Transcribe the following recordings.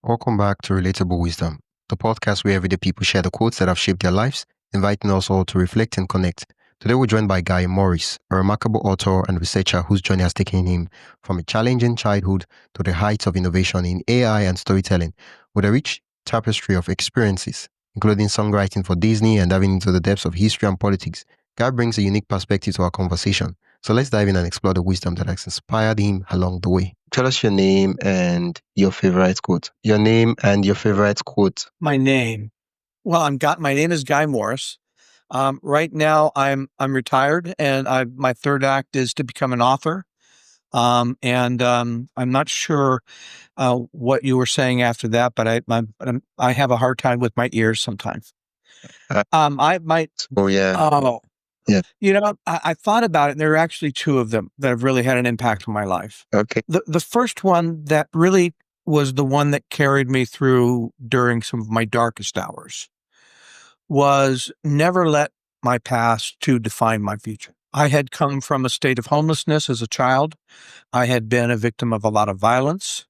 Welcome back to Relatable Wisdom, the podcast where everyday people share the quotes that have shaped their lives, inviting us all to reflect and connect. Today we're joined by Guy Morris, a remarkable author and researcher whose journey has taken him from a challenging childhood to the heights of innovation in AI and storytelling, with a rich tapestry of experiences, including songwriting for Disney and diving into the depths of history and politics. Guy brings a unique perspective to our conversation. So let's dive in and explore the wisdom that has inspired him along the way. Tell us your name and your favorite quote. Your name and your favorite quote. My name. Well, my name is Guy Morris. Right now, I'm retired, and my third act is to become an author. I'm not sure what you were saying after that, but I have a hard time with my ears sometimes. Uh, I might. Oh yeah. Oh, Yeah. I thought about it, and there are actually two of them that have really had an impact on my life. Okay. The first one that really was the one that carried me through during some of my darkest hours was never let my past to define my future. I had come from a state of homelessness as a child. I had been a victim of a lot of violence.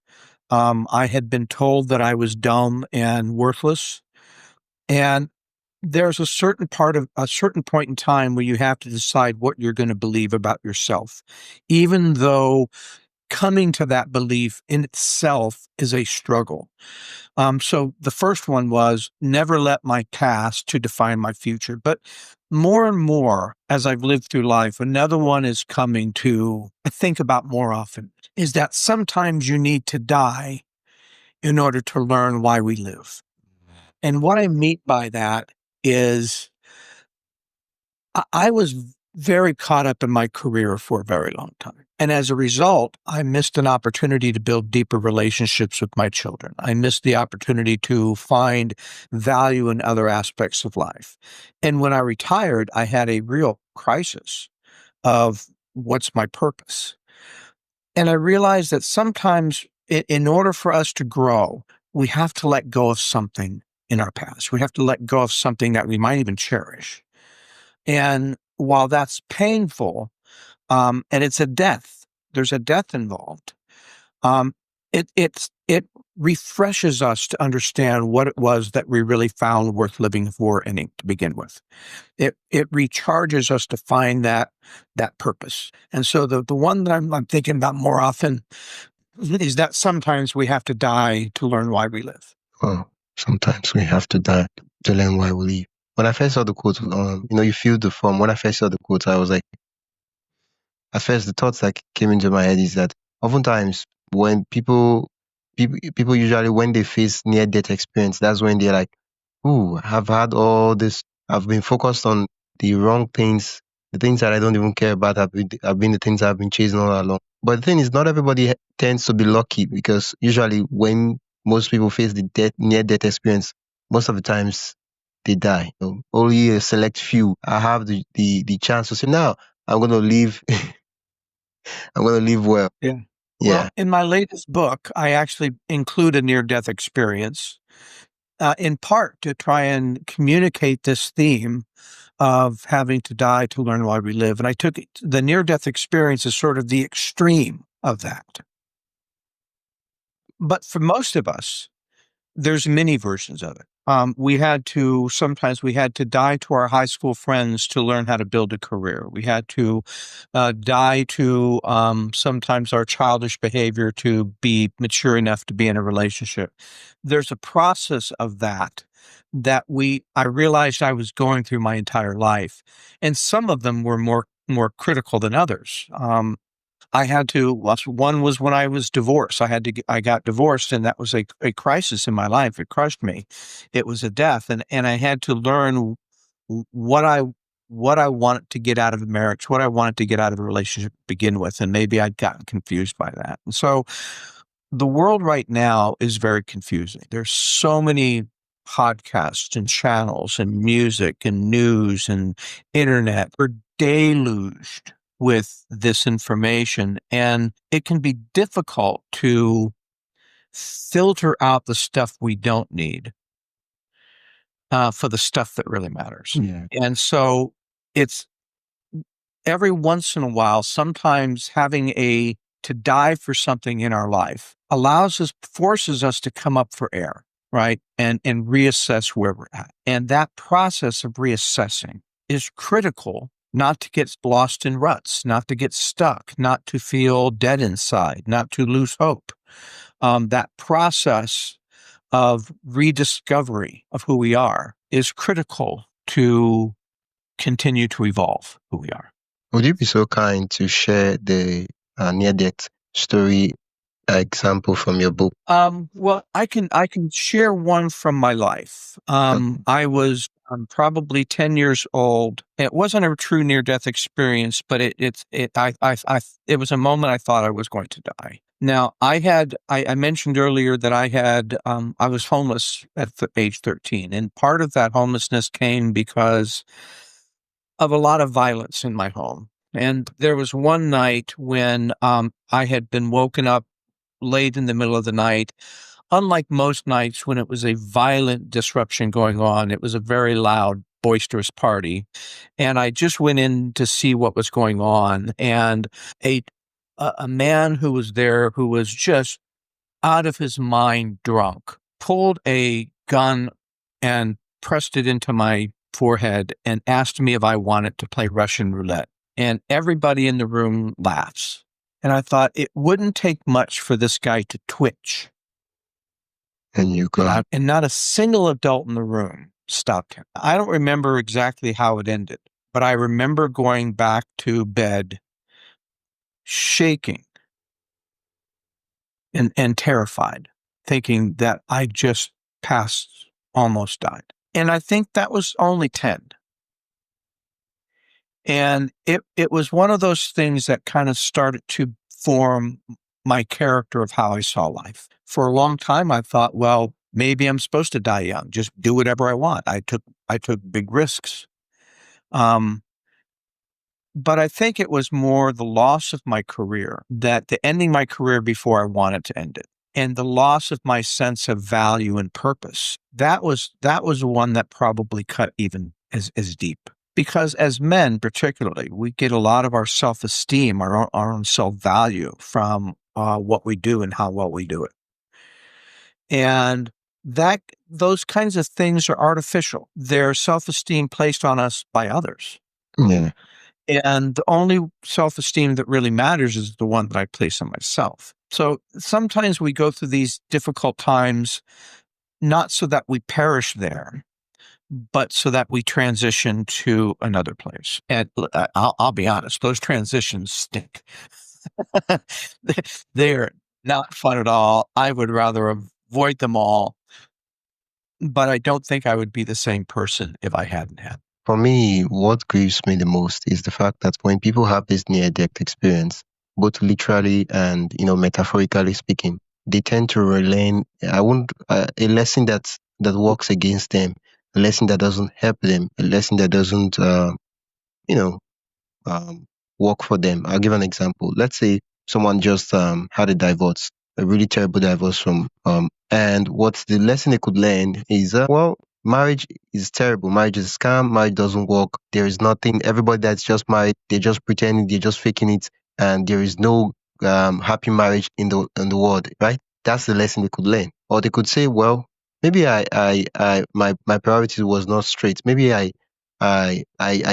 I had been told that I was dumb and worthless. And there's a certain point in time where you have to decide what you're going to believe about yourself, even though coming to that belief in itself is a struggle. So the first one was never let my past to define my future. But more and more as I've lived through life, another one is coming to I think about more often is that sometimes you need to die in order to learn why we live. And what I mean by that is I was very caught up in my career for a very long time. And as a result, I missed an opportunity to build deeper relationships with my children. I missed the opportunity to find value in other aspects of life. And when I retired, I had a real crisis of what's my purpose. And I realized that sometimes in order for us to grow, we have to let go of something in our past. We have to let go of something that we might even cherish. And while that's painful, and it's a death, there's a death involved. It refreshes us to understand what it was that we really found worth living for and to begin with. It recharges us to find that purpose. And so the one that I'm thinking about more often is that sometimes we have to die to learn why we live. Oh, sometimes we have to die to learn why we live. When I first saw the quote, you filled the form. When I first saw the quote, I was like, at first the thoughts that came into my head is that oftentimes when people usually when they face near death experience, that's when they're like, "Ooh, I've had all this. I've been focused on the wrong things. The things that I don't even care about have been the things I've been chasing all along." But the thing is, not everybody tends to be lucky because usually when most people face the near death experience, most of the times they die. Only a select few have the chance to say, "Now I'm going to live." I'm going to live well. Yeah. Yeah. Well, in my latest book, I actually include a near-death experience, in part to try and communicate this theme of having to die to learn why we live. And I took the near-death experience as sort of the extreme of that. But for most of us, there's many versions of it. Sometimes we had to die to our high school friends to learn how to build a career. We had to die to sometimes our childish behavior to be mature enough to be in a relationship. There's a process of that I realized I was going through my entire life. And some of them were more critical than others. One was when I was divorced. I got divorced, and that was a crisis in my life. It crushed me. It was a death. And I had to learn what I wanted to get out of a marriage, what I wanted to get out of a relationship to begin with. And maybe I'd gotten confused by that. And so the world right now is very confusing. There's so many podcasts and channels and music and news and internet. We're deluged with this information, and it can be difficult to filter out the stuff we don't need for the stuff that really matters. Yeah. And so it's every once in a while, sometimes having a to die for something in our life forces us to come up for air, right? And reassess where we're at. And that process of reassessing is critical, not to get lost in ruts, not to get stuck, not to feel dead inside, not to lose hope. That process of rediscovery of who we are is critical to continue to evolve who we are. Would you be so kind to share the near-death story example from your book? Well, I can share one from my life. I was probably 10 years old. It wasn't a true near-death experience, but it was a moment I thought I was going to die. Now, I mentioned earlier that I was homeless at age 13, and part of that homelessness came because of a lot of violence in my home. And there was one night when I had been woken up late in the middle of the night. Unlike most nights when it was a violent disruption going on, it was a very loud, boisterous party. And I just went in to see what was going on. And a man who was there, who was just out of his mind drunk, pulled a gun and pressed it into my forehead and asked me if I wanted to play Russian roulette. And everybody in the room laughs. And I thought it wouldn't take much for this guy to twitch. And you got And not a single adult in the room stopped him. I don't remember exactly how it ended, but I remember going back to bed shaking and terrified, thinking that I just almost died. And I think that was only 10. And it was one of those things that kind of started to form my character of how I saw life. For a long time, I thought, well, maybe I'm supposed to die young, just do whatever I want. I took big risks. But I think it was more the loss of my career, that the ending my career before I wanted to end it, and the loss of my sense of value and purpose. That was the one that probably cut even as deep. Because as men, particularly, we get a lot of our self-esteem, our own self-value from what we do and how well we do it. And those kinds of things are artificial. They're self-esteem placed on us by others. yeah. And the only self-esteem that really matters is the one that I place on myself. So sometimes we go through these difficult times, not so that we perish there, but so that we transition to another place. And I'll be honest, those transitions stink. They're not fun at all. I would rather avoid them all, but I don't think I would be the same person if I hadn't had. For me, what grieves me the most is the fact that when people have this near-death experience, both literally and metaphorically speaking, they tend to relearn. A lesson that works against them, a lesson that doesn't help them, a lesson that doesn't work for them. I'll give an example. Let's say someone just had a divorce, a really terrible divorce and what the lesson they could learn is marriage is terrible. Marriage is a scam. Marriage doesn't work. There is nothing. Everybody that's just married, they're just pretending, they're just faking it, and there is no happy marriage in the world, right? That's the lesson they could learn. Or they could say, well, maybe my priority was not straight. Maybe I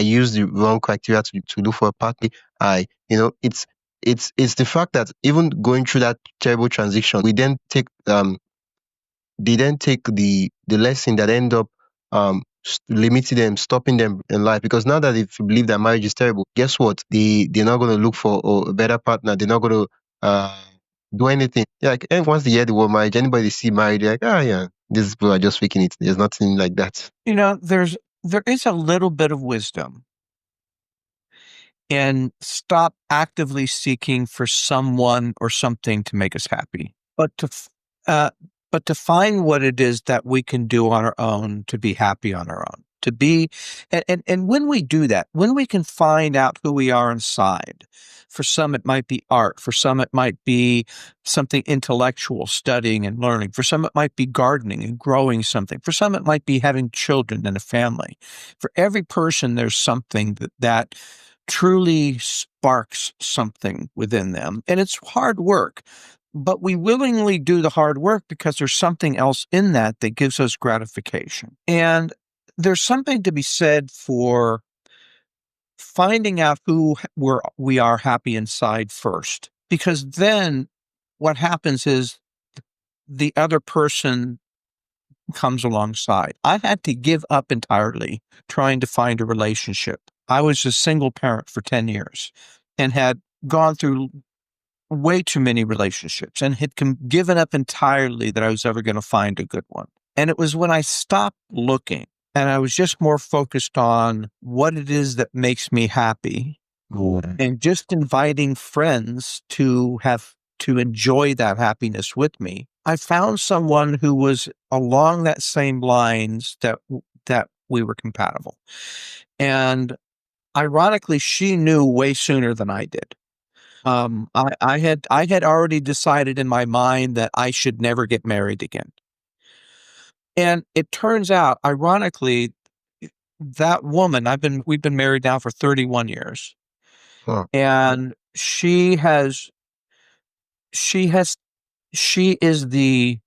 used the wrong criteria to look for a partner. It's the fact that even going through that terrible transition, we then take they then take the lesson that end up limiting them, stopping them in life. Because now that they believe that marriage is terrible, guess what? They're not going to look for a better partner. They're not going to do anything. Yeah, like, and once they hear the word marriage, anybody they see married, they're like, yeah, these people are just faking it. There's nothing like that. There is a little bit of wisdom in stop actively seeking for someone or something to make us happy, but to find what it is that we can do on our own to be happy on our own. And when we do that, when we can find out who we are inside, for some it might be art, for some it might be something intellectual, studying and learning, for some it might be gardening and growing something, for some it might be having children and a family. For every person, there's something that truly sparks something within them. And it's hard work, but we willingly do the hard work because there's something else in that that gives us gratification. And there's something to be said for finding out who we are happy inside first, because then what happens is the other person comes alongside. I had to give up entirely trying to find a relationship. I was a single parent for 10 years and had gone through way too many relationships and had given up entirely that I was ever going to find a good one. And it was when I stopped looking and I was just more focused on what it is that makes me happy and just inviting friends to enjoy that happiness with me. I found someone who was along that same lines that we were compatible. And ironically, she knew way sooner than I did. I had already decided in my mind that I should never get married again. And it turns out, ironically, that woman, we've been married now for 31 years. Huh. And she's the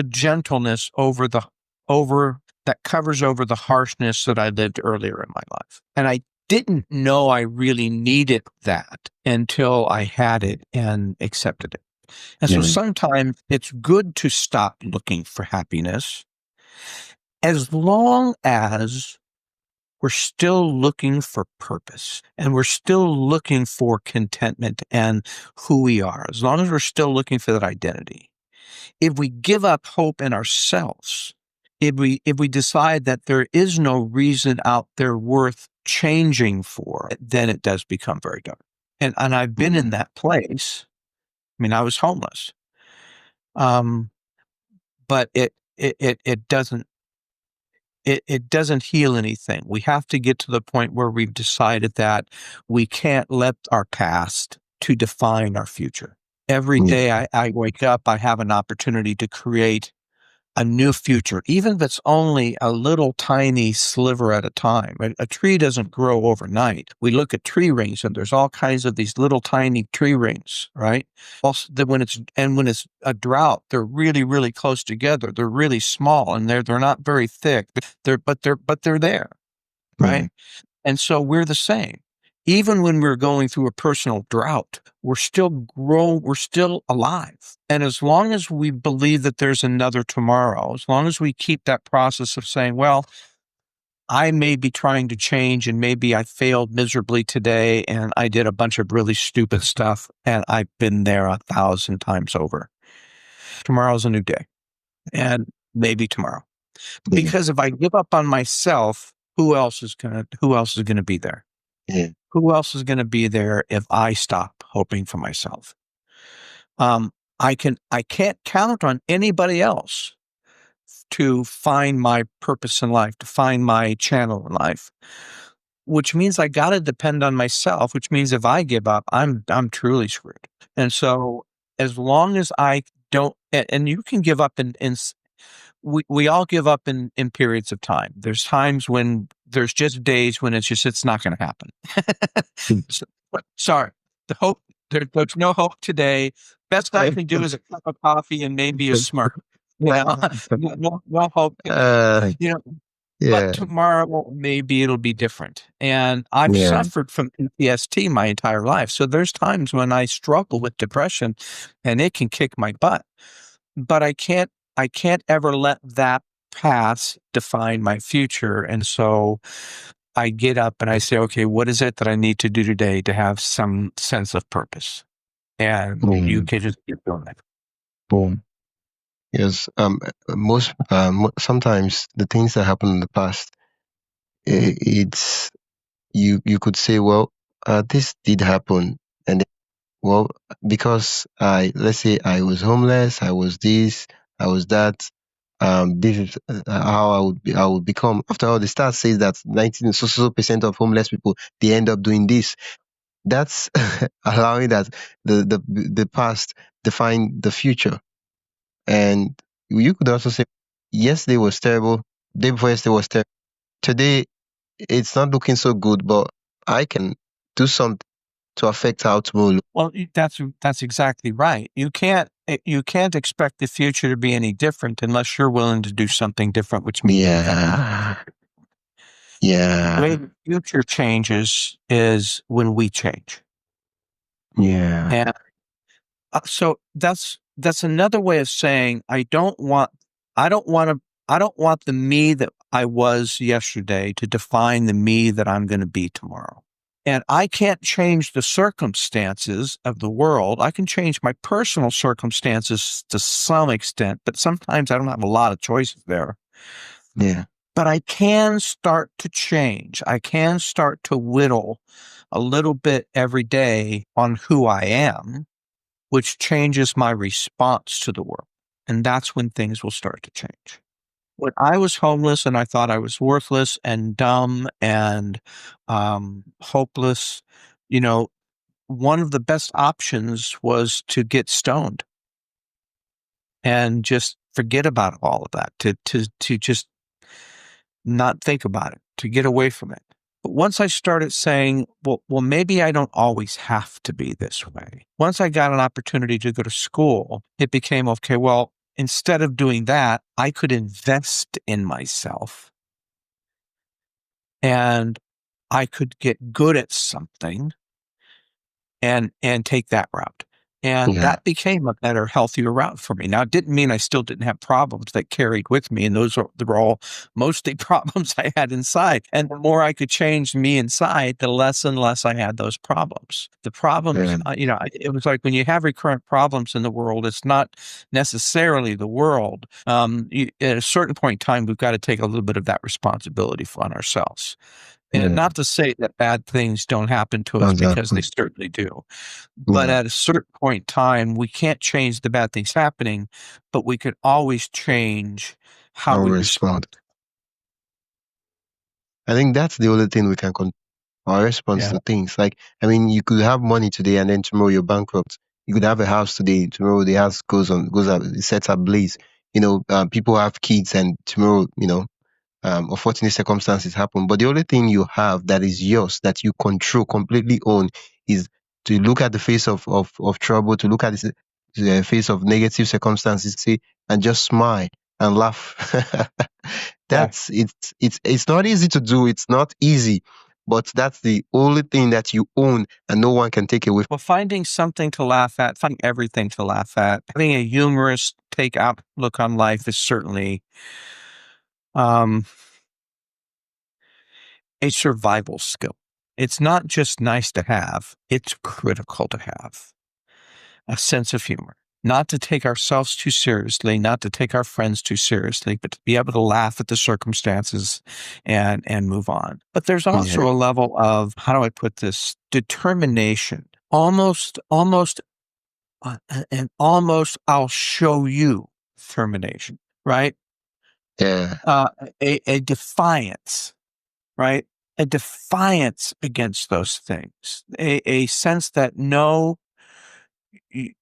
gentleness over that covers over the harshness that I lived earlier in my life. And I didn't know I really needed that until I had it and accepted it. And so sometimes it's good to stop looking for happiness as long as we're still looking for purpose and we're still looking for contentment and who we are, as long as we're still looking for that identity. If we give up hope in ourselves, if we decide that there is no reason out there worth changing for, then it does become very dark. And I've been in that place. I mean, I was homeless. But it doesn't heal anything. We have to get to the point where we've decided that we can't let our past to define our future. Every day I wake up, I have an opportunity to create a new future, even if it's only a little tiny sliver at a time. A tree doesn't grow overnight. We look at tree rings and there's all kinds of these little tiny tree rings, right? Also, when it's a drought, they're really, really close together. They're really small and they're not very thick. But they're there, right? And so we're the same. Even when we're going through a personal drought, we're still alive. And as long as we believe that there's another tomorrow, as long as we keep that process of saying, well, I may be trying to change and maybe I failed miserably today and I did a bunch of really stupid stuff and I've been there 1,000 times over. Tomorrow's a new day and maybe tomorrow. Because if I give up on myself, who else is going to be there? Yeah. Who else is going to be there if I stop hoping for myself? I can't count on anybody else to find my purpose in life, to find my channel in life, which means I got to depend on myself, which means if I give up, I'm truly screwed. And so as long as I don't, and you can give up we all give up in periods of time. There's times when there's just days when it's not going to happen. Sorry, there's no hope today. Best I can do is a cup of coffee and maybe a smirk. Well, no hope today. But tomorrow maybe it'll be different. And I've suffered from PTSD my entire life. So there's times when I struggle with depression and it can kick my butt. But I can't ever let that past define my future. And so I get up and I say, okay, what is it that I need to do today to have some sense of purpose? And you can just keep doing that. Boom. Yes. Sometimes the things that happened in the past, it's you could say, well, this did happen, and well, because let's say I was homeless, I was this, I was that. This is how I would become. After all, the stats says that 19% of homeless people, they end up doing this. That's allowing that the past define the future. And you could also say, yesterday was terrible, day before yesterday was terrible. Today, it's not looking so good, but I can do something to affect how tomorrow looks. Well, that's exactly right. You can't expect the future to be any different unless you're willing to do something different, which means you have to. Yeah. The way Yeah. the future changes is when we change. Yeah. And so that's another way of saying I don't want to I don't want the me that I was yesterday to define the me that I'm going to be tomorrow. And I can't change the circumstances of the world. I can change my personal circumstances to some extent, but sometimes I don't have a lot of choices there. Yeah. But I can start to change. I can start to whittle a little bit every day on who I am, which changes my response to the world. And that's when things will start to change. When I was homeless and I thought I was worthless and dumb and hopeless, you know, one of the best options was to get stoned and just forget about all of that, to just not think about it, to get away from it. But once I started saying, well, maybe I don't always have to be this way. Once I got an opportunity to go to school, it became, okay, well, instead of doing that, I could invest in myself and I could get good at something and take that route. And Yeah. that became a better, healthier route for me. Now, it didn't mean I still didn't have problems that carried with me. And they were all mostly problems I had inside. And the more I could change me inside, the less and less I had those problems. The problems, Yeah. it was like when you have recurrent problems in the world, it's not necessarily the world. At a certain point in time, we've got to take a little bit of that responsibility on ourselves. And Yeah. not to say that bad things don't happen to us, Sounds because they happen. certainly do. But Yeah. at a certain point in time, we can't change the bad things happening, but we could always change how I'll we respond. respond. I think that's the only thing we can our response Yeah. to things. Like, I mean, you could have money today and then tomorrow you're bankrupt. You could have a house today, tomorrow the house goes up, it sets ablaze. People have kids and tomorrow, unfortunate circumstances happen. But the only thing you have that is yours, that you control, completely own, is to look at the face of trouble, to look at the face of negative circumstances, say, and just smile and laugh. Yeah. It's not easy to do. It's not easy, but that's the only thing that you own, and no one can take away. Well, finding something to laugh at, finding everything to laugh at, having a humorous take outlook on life is certainly um, a survival skill. It's not just nice to have, it's critical to have a sense of humor. Not to take ourselves too seriously, not to take our friends too seriously, but to be able to laugh at the circumstances and move on. But there's also Yeah, a level of, how do I put this, determination, almost I'll show you determination, right? yeah, Uh, a defiance, right? A defiance against those things, a sense that no,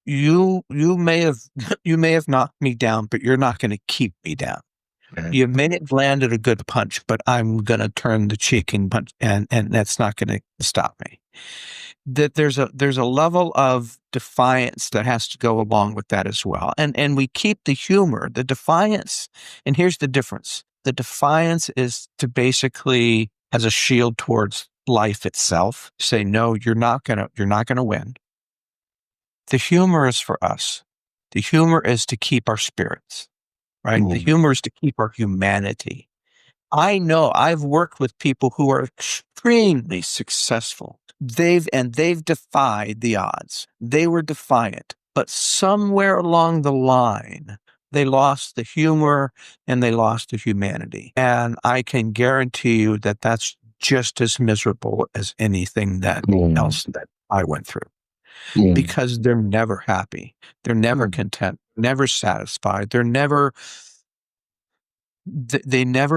you may have you may have knocked me down, but you're not going to keep me down. yeah, You may have landed a good punch, but I'm going to turn the cheek and punch, and that's not going to stop me. That there's a level of defiance that has to go along with that as well. And we keep the humor, the defiance. And here's the difference. The defiance is to basically, as a shield towards life itself, say, no, you're not going to win. The humor is for us. The humor is to keep our spirits, right? The yeah, humor is to keep our humanity. I know I've worked with people who are extremely successful. They've defied the odds. They were defiant, but somewhere along the line, they lost the humor and they lost the humanity. And I can guarantee you that that's just as miserable as anything that yeah, else that I went through, yeah, because they're never happy. They're never content, never satisfied. They never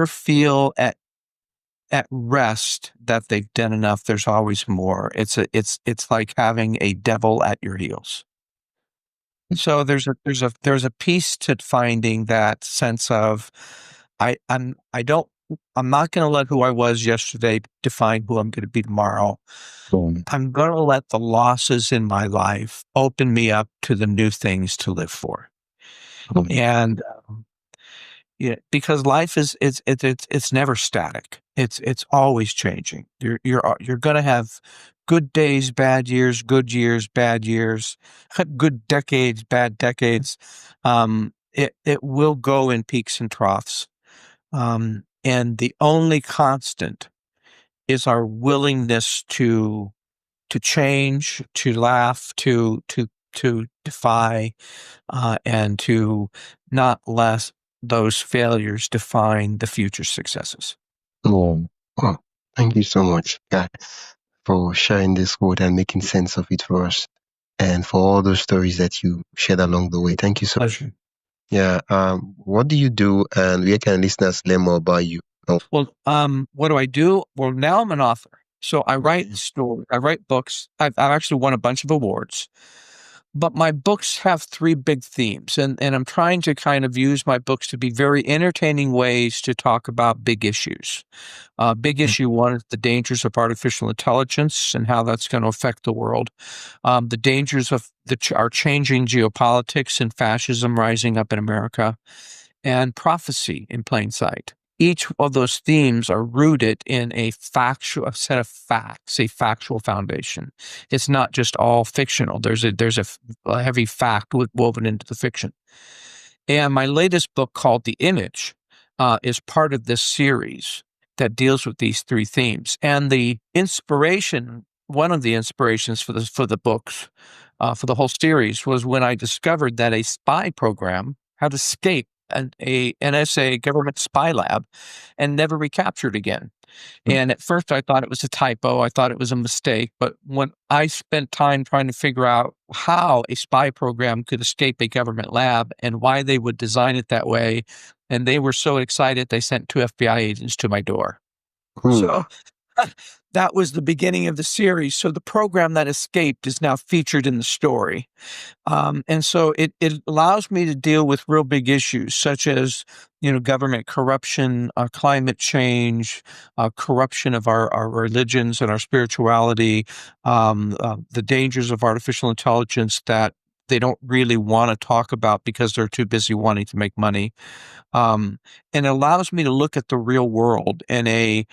feel at rest that they've done enough. There's always more. It's like having a devil at your heels. So there's a piece to finding that sense of, I don't I'm not going to let who I was yesterday define who I'm going to be tomorrow. I'm going to let the losses in my life open me up to the new things to live for. And yeah, because life is it's never static. It's always changing. You're going to have good days, bad years, good years, bad years, good decades, bad decades. It will go in peaks and troughs. And the only constant is our willingness to change, to laugh, to defy, and to not let those failures define the future successes. Oh, thank you so much, guy, for sharing this word and making sense of it for us, and for all those stories that you shared along the way. Thank you so much. Pleasure. Yeah. What do you do, and where can listeners learn more about you? Well, what do I do? Well, now I'm an author. So I write stories, I write books. I've actually won a bunch of awards. But my books have three big themes, and I'm trying to kind of use my books to be very entertaining ways to talk about big issues. Big issue one is the dangers of artificial intelligence and how that's going to affect the world. The dangers of our changing geopolitics and fascism rising up in America, and prophecy in plain sight. Each of those themes are rooted in a set of facts, a factual foundation. It's not just all fictional. There's a heavy fact woven into the fiction. And my latest book, called The Image, is part of this series that deals with these three themes. And the inspiration, one of the inspirations for the books, for the whole series, was when I discovered that a spy program had escaped an NSA government spy lab and never recaptured again. And at first I thought it was a typo. I thought it was a mistake. But when I spent time trying to figure out how a spy program could escape a government lab and why they would design it that way, and they were so excited, they sent 2 FBI agents to my door. So that was the beginning of the series. So the program that escaped is now featured in the story. And so it allows me to deal with real big issues such as, government corruption, climate change, corruption of our religions and our spirituality, the dangers of artificial intelligence that they don't really want to talk about because they're too busy wanting to make money. And it allows me to look at the real world in a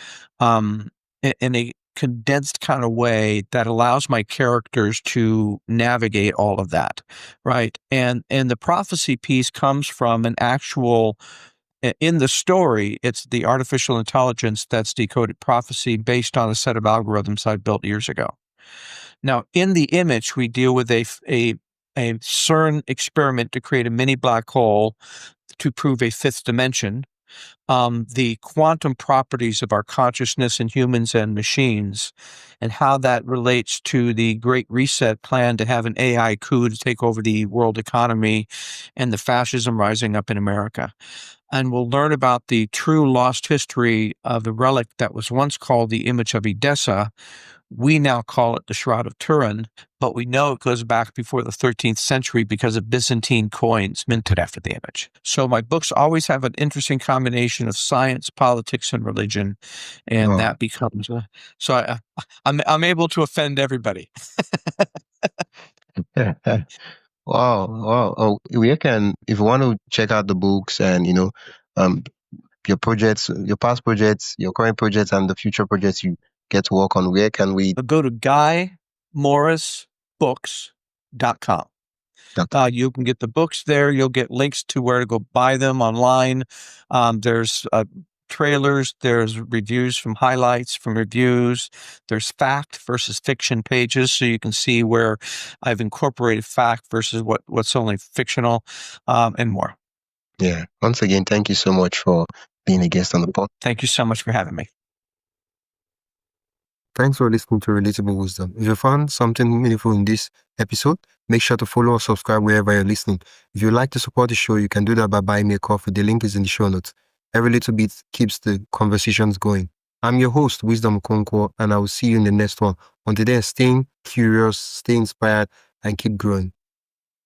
condensed kind of way that allows my characters to navigate all of that, right? And the prophecy piece comes from an actual, in the story, it's the artificial intelligence that's decoded prophecy based on a set of algorithms I built years ago. Now, in The Image, we deal with a CERN experiment to create a mini black hole to prove a fifth dimension. The quantum properties of our consciousness in humans and machines, and how that relates to the Great Reset plan to have an AI coup to take over the world economy, and the fascism rising up in America. And we'll learn about the true lost history of the relic that was once called the Image of Edessa. We now call it the Shroud of Turin, but we know it goes back before the 13th century because of Byzantine coins minted after the image. So my books always have an interesting combination of science, politics, and religion, and that becomes I'm able to offend everybody. Wow. Oh, we can, if you want to check out the books and, your projects, your past projects, your current projects, and the future projects you get to work on, where can we go to GuyMorrisBooks.com. You can get the books there. You'll get links to where to go buy them online. There's trailers, there's reviews from highlights, from reviews. There's fact versus fiction pages, so you can see where I've incorporated fact versus what's only fictional, and more. Yeah. Once again, thank you so much for being a guest on the podcast. Thank you so much for having me. Thanks for listening to Relatable Wisdom. If you found something meaningful in this episode, make sure to follow or subscribe wherever you're listening. If you'd like to support the show, you can do that by buying me a coffee. The link is in the show notes. Every little bit keeps the conversations going. I'm your host, Wisdom Okonkwo, and I will see you in the next one. Until then, stay curious, stay inspired, and keep growing.